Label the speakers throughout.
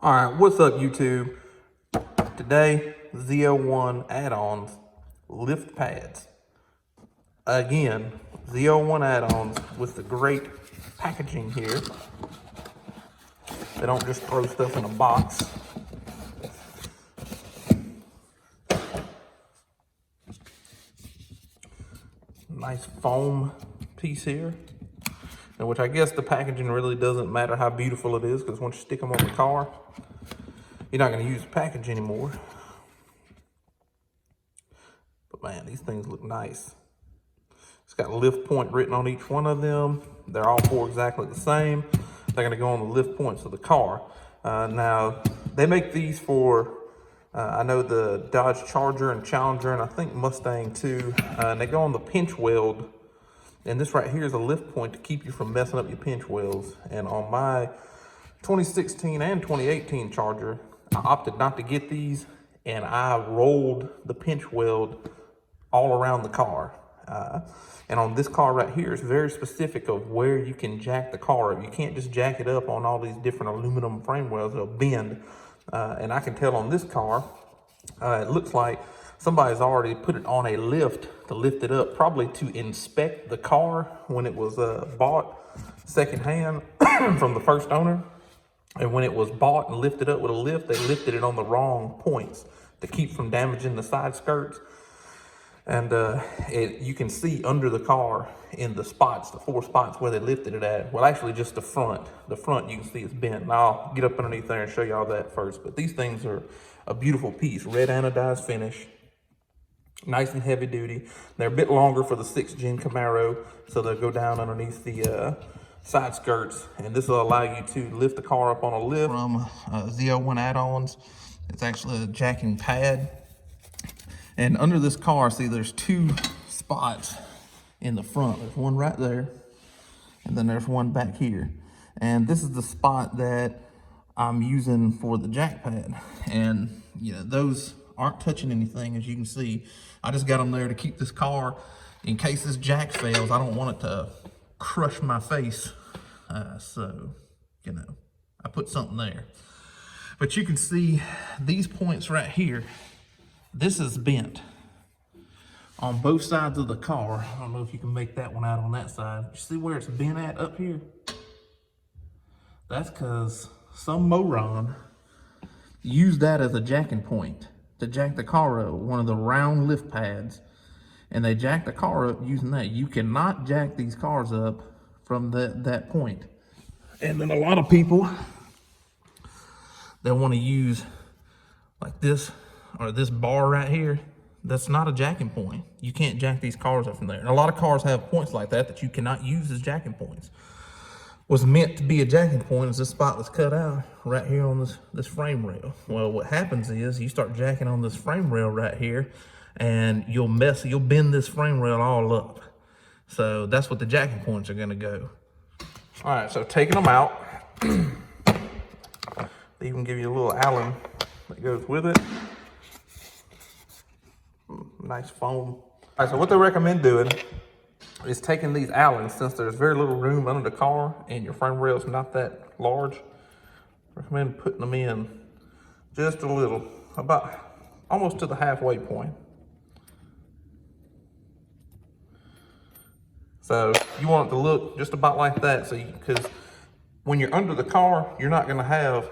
Speaker 1: All right, what's up, YouTube? Today, ZL1 add-ons, lift pads. Again, ZL1 add-ons with the great packaging here. They don't just throw stuff in a box. Nice foam piece here, which I guess the packaging really doesn't matter how beautiful it is, because once you stick them on the car, you're not going to use the package anymore. But man, these things look nice. It's got a lift point written on each one of them. They're all four exactly the same. They're going to go on the lift points of the car. Now, they make these for, I know the Dodge Charger and Challenger, and I think Mustang too. And they go on the pinch weld. And this right here is a lift point to keep you from messing up your pinch welds. And on my 2016 and 2018 Charger, I opted not to get these, and I rolled the pinch weld all around the car. And on this car right here, it's very specific of where you can jack the car up. You can't just jack it up on all these different aluminum frame welds. It'll bend. And I can tell on this car, it looks like somebody's already put it on a lift to lift it up, probably to inspect the car when it was bought secondhand from the first owner. And when it was bought and lifted up with a lift, they lifted it on the wrong points to keep from damaging the side skirts. And you can see under the car in the spots, the four spots where they lifted it at. Well, actually just the front. The front you can see is bent. And I'll get up underneath there and show y'all that first. But these things are a beautiful piece. Red anodized finish. Nice and heavy duty. They're a bit longer for the 6th gen Camaro, so they'll go down underneath the side skirts, and this will allow you to lift the car up on a lift. From ZL1 add-ons, it's actually a jacking pad. And under this car, see, there's two spots in the front. There's one right there, and then there's one back here. And this is the spot that I'm using for the jack pad. And you know, those aren't touching anything, as you can see. I just got them there to keep this car, in case this jack fails, I don't want it to crush my face. So, you know, I put something there. But you can see these points right here. This is bent on both sides of the car. I don't know if you can make that one out on that side. You see where it's bent at up here? That's because some moron used that as a jacking point to jack the car up, one of the round lift pads. And they jack the car up using that. You cannot jack these cars up from that point. And then a lot of people, they want to use like this, or this bar right here. That's not a jacking point. You can't jack these cars up from there. And a lot of cars have points like that you cannot use as jacking points. What's meant to be a jacking point is this spot that's cut out right here on this frame rail. Well, what happens is you start jacking on this frame rail right here, and you'll bend this frame rail all up. So that's what the jacking points are gonna go. All right, so taking them out, they even give you a little Allen that goes with it. Nice foam. All right, so what they recommend doing is taking these Allens, since there's very little room under the car and your frame rail is not that large, recommend putting them in just a little, about almost to the halfway point. So you want it to look just about like that, because when you're under the car, you're not gonna have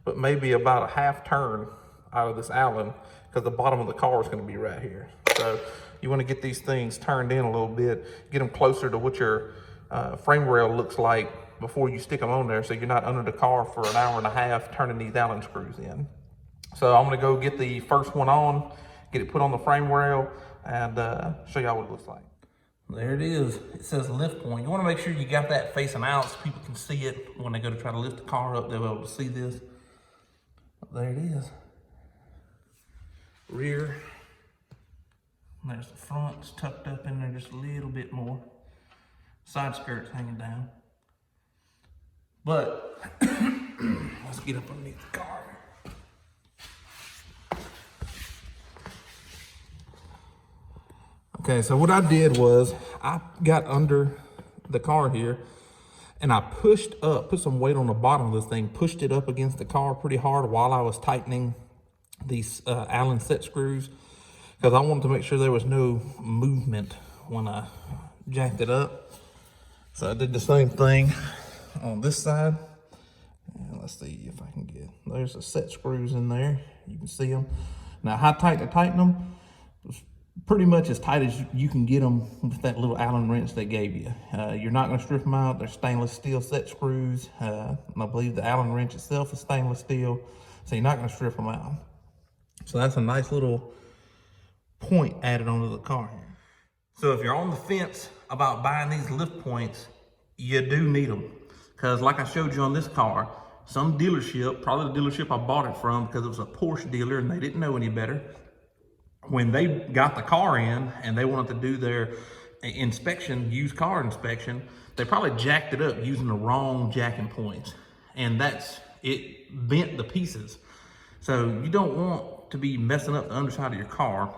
Speaker 1: but maybe about a half turn out of this Allen, because the bottom of the car is gonna be right here. So you wanna get these things turned in a little bit, get them closer to what your frame rail looks like before you stick them on there, so you're not under the car for an hour and a half turning these Allen screws in. So I'm gonna go get the first one on, get it put on the frame rail, and show y'all what it looks like. There it is. It says lift point. You want to make sure you got that facing out so people can see it when they go to try to lift the car up. They'll be able to see this. There it is. Rear. And there's the front. It's tucked up in there just a little bit more. Side skirt's hanging down. But let's get up underneath the car. Okay, so what I did was I got under the car here and I pushed up, put some weight on the bottom of this thing, pushed it up against the car pretty hard while I was tightening these Allen set screws, because I wanted to make sure there was no movement when I jacked it up. So I did the same thing on this side. And let's see if I can get, there's the set screws in there. You can see them. Now how tight to tighten them? Pretty much as tight as you can get them with that little Allen wrench they gave you. You're not going to strip them out. They're stainless steel set screws. And I believe the Allen wrench itself is stainless steel, so you're not going to strip them out. So that's a nice little point added onto the car here. So if you're on the fence about buying these lift points, you do need them. Because like I showed you on this car, some dealership, probably the dealership I bought it from because it was a Porsche dealer and they didn't know any better, when they got the car in and they wanted to do their inspection, used car inspection, they probably jacked it up using the wrong jacking points. And it bent the pieces. So you don't want to be messing up the underside of your car.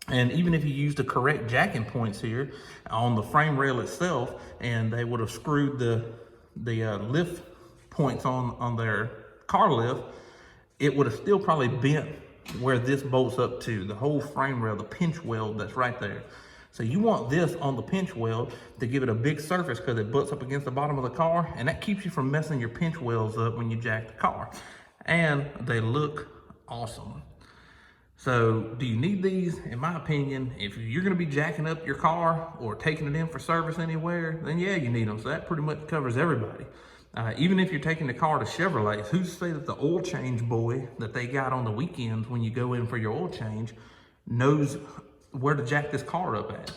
Speaker 1: And even if you use the correct jacking points here on the frame rail itself, and they would have screwed the lift points on their car lift, it would have still probably bent where this bolts up to, the whole frame rail, the pinch weld that's right there. So you want this on the pinch weld to give it a big surface because it butts up against the bottom of the car, and that keeps you from messing your pinch welds up when you jack the car. And they look awesome. So do you need these? In my opinion, if you're gonna be jacking up your car or taking it in for service anywhere, then yeah, you need them. So that pretty much covers everybody. Even if you're taking the car to Chevrolet, who's to say that the oil change boy that they got on the weekends when you go in for your oil change knows where to jack this car up at?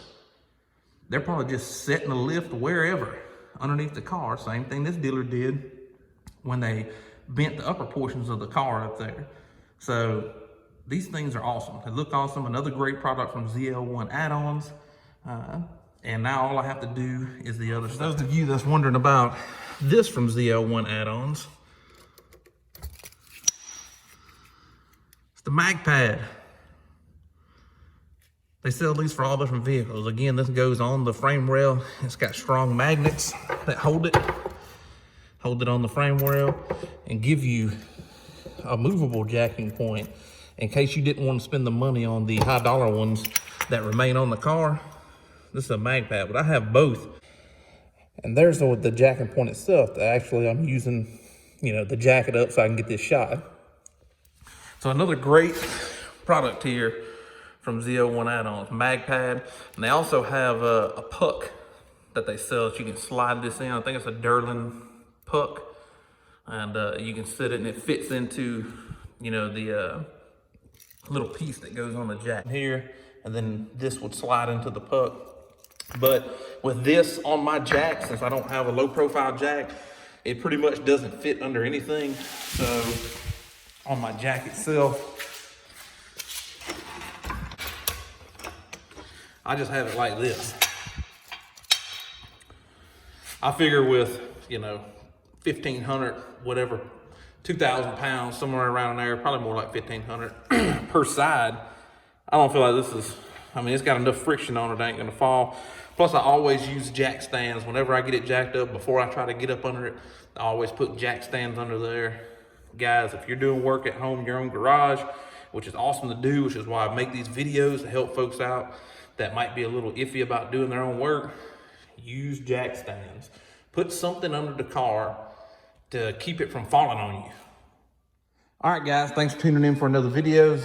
Speaker 1: They're probably just setting the lift wherever underneath the car. Same thing this dealer did when they bent the upper portions of the car up there. So these things are awesome. They look awesome. Another great product from ZL1 Add-ons. And now all I have to do is the other stuff. Those of you that's wondering about this from ZL1 Add-ons, it's the mag pad. They sell these for all different vehicles. Again, this goes on the frame rail. It's got strong magnets that hold it on the frame rail and give you a movable jacking point in case you didn't want to spend the money on the high dollar ones that remain on the car. This is a mag pad, but I have both. And there's the jacking point itself that actually I'm using, to jack it up so I can get this shot. So another great product here from ZL1 Add-ons, mag pad. And they also have a puck that they sell that you can slide this in. I think it's a Durlin puck. And you can sit it and it fits into, the little piece that goes on the jack here. And then this would slide into the puck. But with this on my jack, since I don't have a low profile jack, it pretty much doesn't fit under anything. So on my jack itself, I just have it like this. I figure with, 1,500, whatever, 2,000 pounds, somewhere around there, probably more like 1,500 per side. I don't feel like this is, it's got enough friction on it, it ain't gonna fall. Plus I always use jack stands. Whenever I get it jacked up, before I try to get up under it, I always put jack stands under there. Guys, if you're doing work at home, your own garage, which is awesome to do, which is why I make these videos to help folks out that might be a little iffy about doing their own work, use jack stands. Put something under the car to keep it from falling on you. All right, guys, thanks for tuning in for another video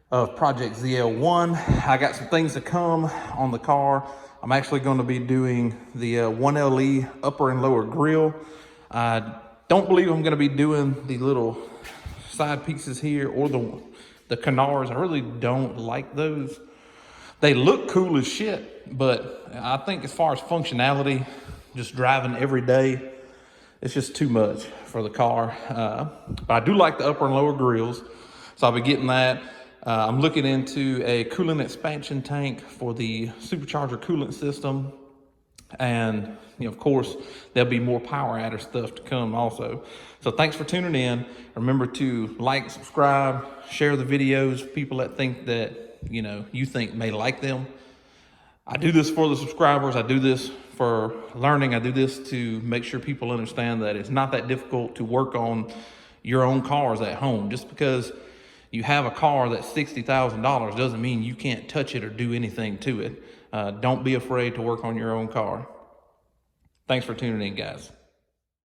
Speaker 1: of Project ZL1. I got some things to come on the car. I'm actually going to be doing the 1LE upper and lower grille. I don't believe I'm going to be doing the little side pieces here or the canards. I really don't like those. They look cool as shit, but I think as far as functionality, just driving every day, it's just too much for the car. But I do like the upper and lower grills, so I'll be getting that. I'm looking into a coolant expansion tank for the supercharger coolant system. And, of course, there'll be more power adder stuff to come also. So thanks for tuning in. Remember to like, subscribe, share the videos, people that think that, you think may like them. I do this for the subscribers. I do this for learning. I do this to make sure people understand that it's not that difficult to work on your own cars at home. Just because you have a car that's $60,000 doesn't mean you can't touch it or do anything to it. Don't be afraid to work on your own car. Thanks for tuning in, guys.